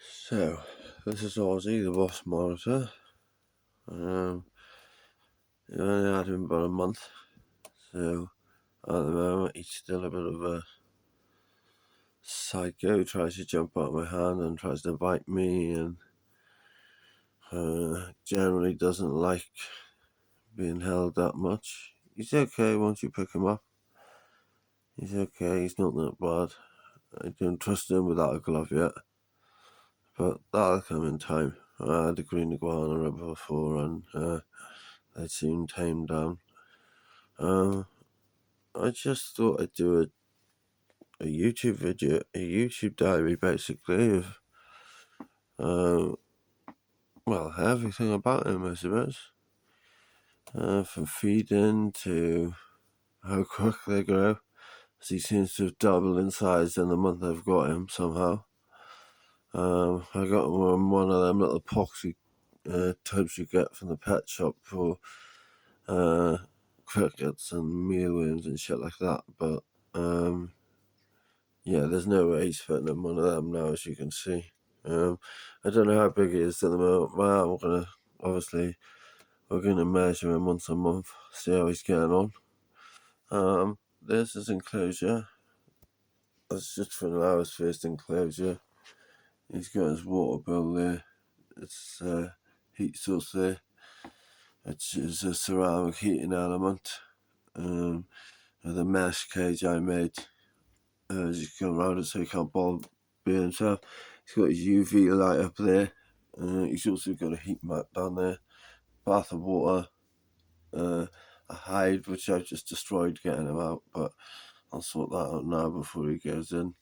So, this is Ozzy, the boss monitor. I only had him about a month, so at the moment he's still a bit of a psycho. He tries to jump out of my hand and tries to bite me, and generally doesn't like being held that much. He's okay once you pick him up. He's okay, he's not that bad. I don't trust him without a glove yet, but that'll come in time. I had a green iguana rubber before, and they soon tamed down. I just thought I'd do a YouTube video, a YouTube diary basically of, everything about him, I suppose. From feeding to how quick they grow, as he seems to have doubled in size in the month I've got him somehow. I got him on one of them little poxy tubs you get from the pet shop for crickets and mealworms and shit like that, but yeah, there's no way he's fitting in one of them now, as you can see. I don't know how big he is at the moment. Well, we're gonna measure him once a month, see how he's getting on. There's his enclosure. That's just for now his first enclosure. He's got his water bill there. It's heat source there, which is a ceramic heating element. The mesh cage I made. As you come around it so he can't bother be himself. He's got his UV light up there. He's also got a heat mat down there, bath of water, a hide which I've just destroyed getting him out, but I'll sort that out now before he goes in.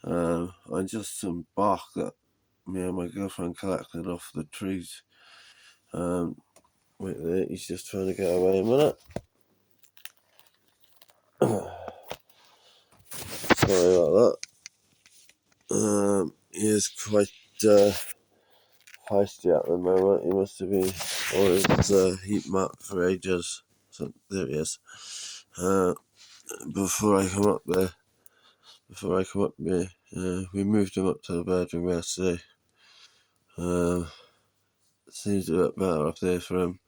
And just some bark that me and my girlfriend collected off the trees. Wait there, he's just trying to get away a minute. Sorry about that. He is quite feisty at the moment. He must have been on his heat mat for ages. So there he is. Before I come up there, we moved him up to the bedroom yesterday. Seems a bit better up there for him.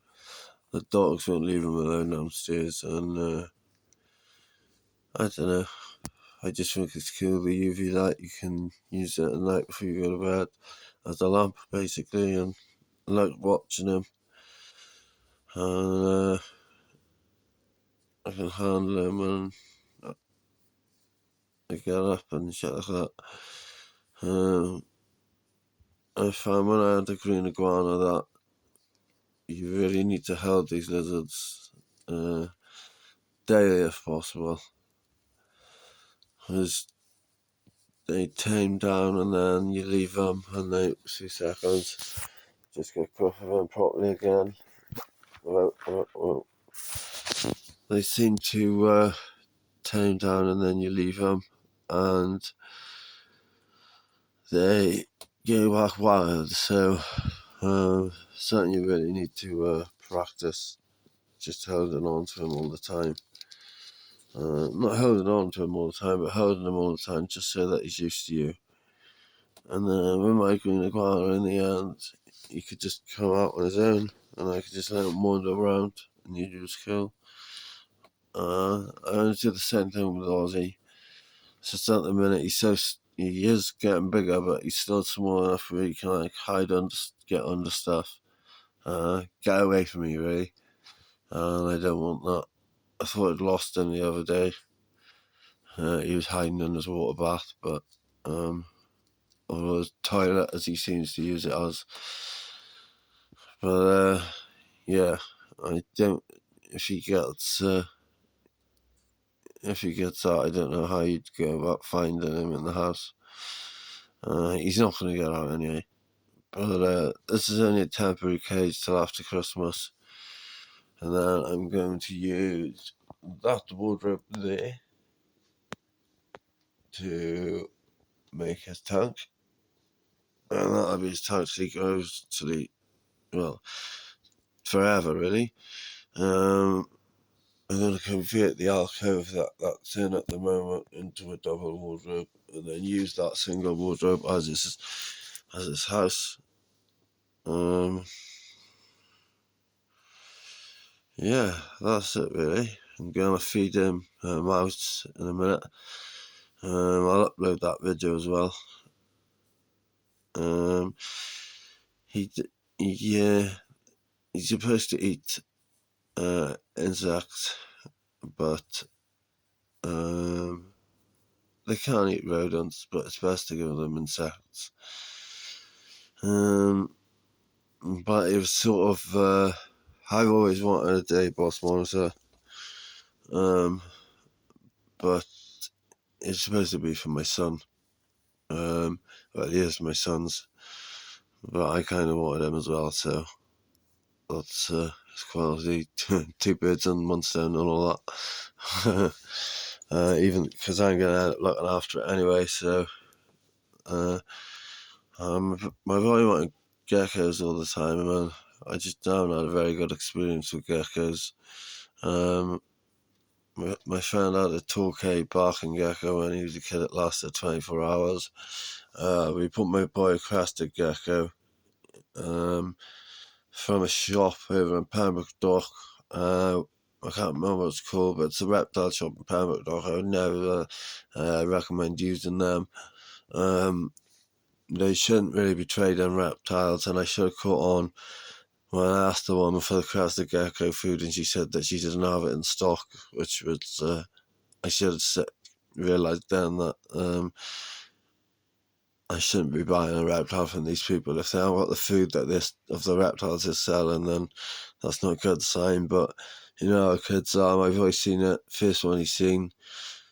The dogs won't leave him alone downstairs, and I don't know. I just think it's cool, the UV light. You can use it at night before you go to bed as a lamp, basically, and I like watching him. And I can handle him and I get up and shit like that. I found when I had the green iguana that you really need to hold these lizards daily if possible, because they tame down and then you leave them and they 2 seconds just get gruff of them properly again. They seem to tame down and then you leave them and they go back wild. So something you really need to practice, just holding on to them all the time. Not holding on to him all the time, but holding him all the time just so that he's used to you. And then with my green iguana, in the end, he could just come out on his own, and I could just let him wander around, and he was cool. I only do the same thing with Ozzy. Just at the minute, he is getting bigger, but he's still small enough where he can like hide under, get under stuff, get away from me really. And I don't want that. I thought I'd lost him the other day. He was hiding in his water bath, but or his toilet, as he seems to use it as. But yeah, I don't. If he gets out, I don't know how you'd go about finding him in the house. He's not going to get out anyway. But this is only a temporary cage till after Christmas, and then I'm going to use that wardrobe there to make his tank, and that'll be his tank so he goes to forever really. I'm going to convert the alcove that's in at the moment into a double wardrobe, and then use that single wardrobe as his house. Yeah, that's it really. I'm gonna feed him mouse in a minute. I'll upload that video as well. Um, he he's supposed to eat insects, but they can't eat rodents. But it's best to give them insects. But it was sort of I've always wanted a day boss monitor, but it's supposed to be for my son. Well, he is my son's, but I kind of wanted him as well, so that's it's quality. Two birds and one stone and all that. Even because I'm going to end up looking after it anyway, so my boy wanted geckos all the time, and I just haven't had a very good experience with geckos. My friend had a Torquay barking gecko when he was a kid. It lasted 24 hours. We put my boy a crested gecko from a shop over in Pembroke Dock. I can't remember what it's called, but it's a reptile shop in Pembroke Dock. I would never recommend using them. They shouldn't really be trading reptiles, and I should have caught on when I asked the woman for the crested gecko food, and she said that she didn't have it in stock, which was I should have realised then that I shouldn't be buying a reptile from these people. If they haven't got the food that of the reptiles is selling, then that's not a good sign. But you know how kids are. I've always seen it. First one he's seen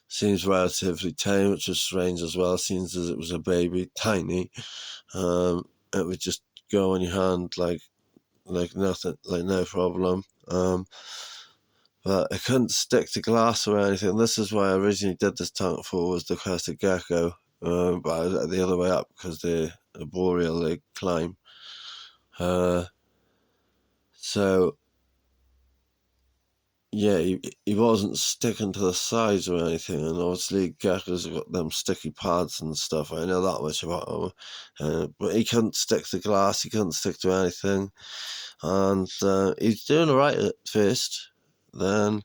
seems relatively tame, which was strange as well, seems as it was a baby, tiny. It would just go on your hand like nothing, like no problem. But it couldn't stick to glass or anything. This is why I originally did this tank for, was the crested gecko. But I was the other way up because the boreal they climb. So yeah, he wasn't sticking to the sides or anything, and obviously geckos have got them sticky pads and stuff. I know that much about him, but he couldn't stick to glass. He couldn't stick to anything, and he's doing alright at first. Then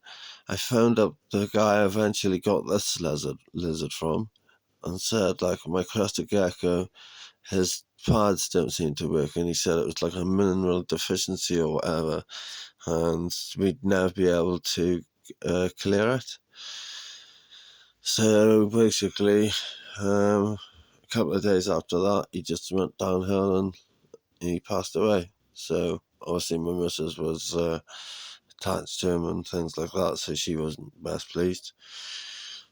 I found out the guy eventually got this lizard from, and said like my crested gecko, his pads don't seem to work, and he said it was like a mineral deficiency or whatever, and we'd never be able to clear it. So basically, a couple of days after that, he just went downhill and he passed away. So obviously, my missus was attached to him and things like that, so she wasn't best pleased.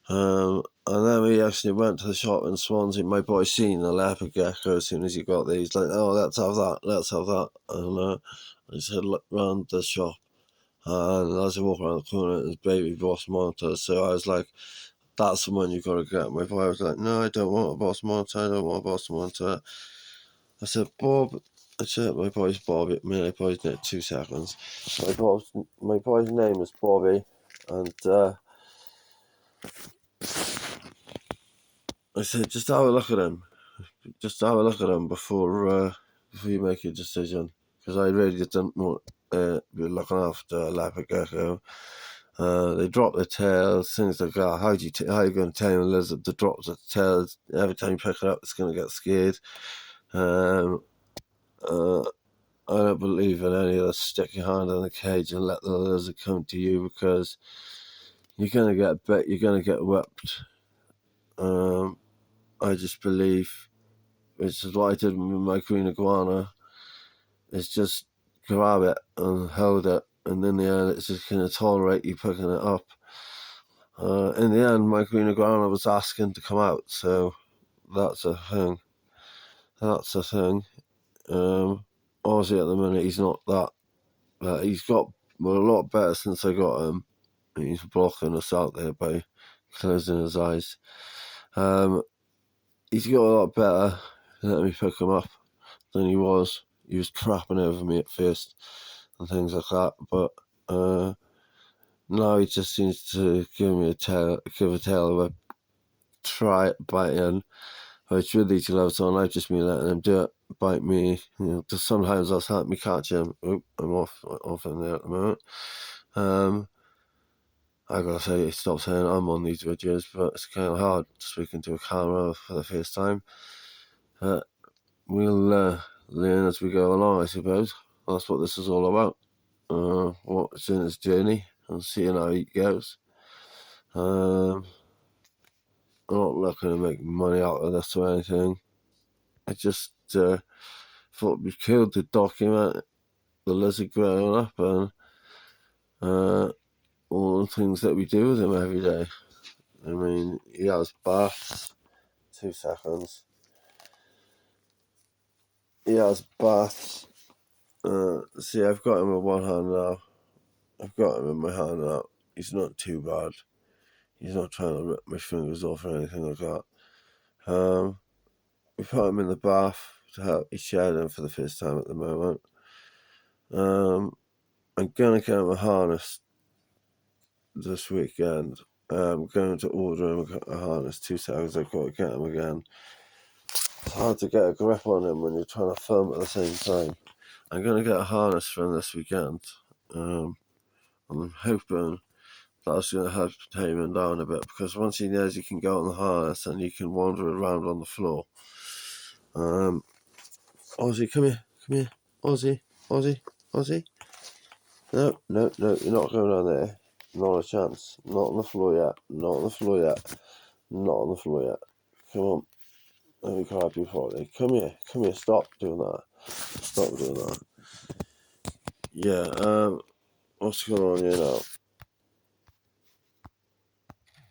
And then we actually went to the shop in Swansea. My boy seen a leopard gecko as soon as he got there. He's like, "Oh, let's have that, let's have that." And I said, "Look round the shop." And as I walk around the corner, there's baby boss monitor. So I was like, "That's the one you got to get." My boy was like, "No, I don't want a boss monitor. I don't want a boss monitor." I said, "Bob." I said, "My boy's Bobby." My boy's name, 2 seconds. My boy's name is Bobby, and I said, "Just have a look at him. Just have a look at him before you make your decision." Because I really didn't want be looking after a leopard gecko. They drop their tails, things like that. How are you going to tame a lizard that drops its tails? Every time you pick it up, it's going to get scared. I don't believe in any of the stick your hand in the cage and let the lizard come to you, because you're going to get bit, you're going to get whipped. I just believe, which is what I did with my green iguana, is just grab it and hold it, and in the end it's just going to tolerate you picking it up. In the end, my green iguana was asking to come out, so that's a thing. Obviously at the minute he's not that, but he's got a lot better since I got him. He's blocking us out there by closing his eyes. He's got a lot better. Let me pick him up than he was. He was crapping over me at first and things like that, but now he just seems to give a tail a whip, try it biting, It's really gloves on. I've just been letting him do it, bite me. Just sometimes I'll help me catch him. Oop, I'm off in there at the moment. I gotta say, stop saying I'm on these videos, but it's kind of hard speaking to a camera for the first time. We'll learn as we go along, I suppose. That's what this is all about. What's in his journey and seeing how he goes. I'm not looking to make money out of this or anything. I just thought it'd be cool to document the lizard growing up and all the things that we do with him every day. I mean, he has baths. 2 seconds. He has baths. See, I've got him in one hand now. I've got him in my hand now. He's not too bad. He's not trying to rip my fingers off or anything like that. We put him in the bath to help. He's shedding for the first time at the moment. I'm gonna get him a harness this weekend. I'm going to order him a harness. 2 seconds. I've got to get him again. It's hard to get a grip on him when you're trying to film at the same time. I'm gonna get a harness for him this weekend. I'm hoping that's going to help tame him down a bit, because once he knows he can go on the harness and he can wander around on the floor. Ozzy, come here, Ozzy. No, you're not going down there. Not a chance. Not on the floor yet. Come on, let me grab you properly. Come here, stop doing that. Yeah, what's going on here now?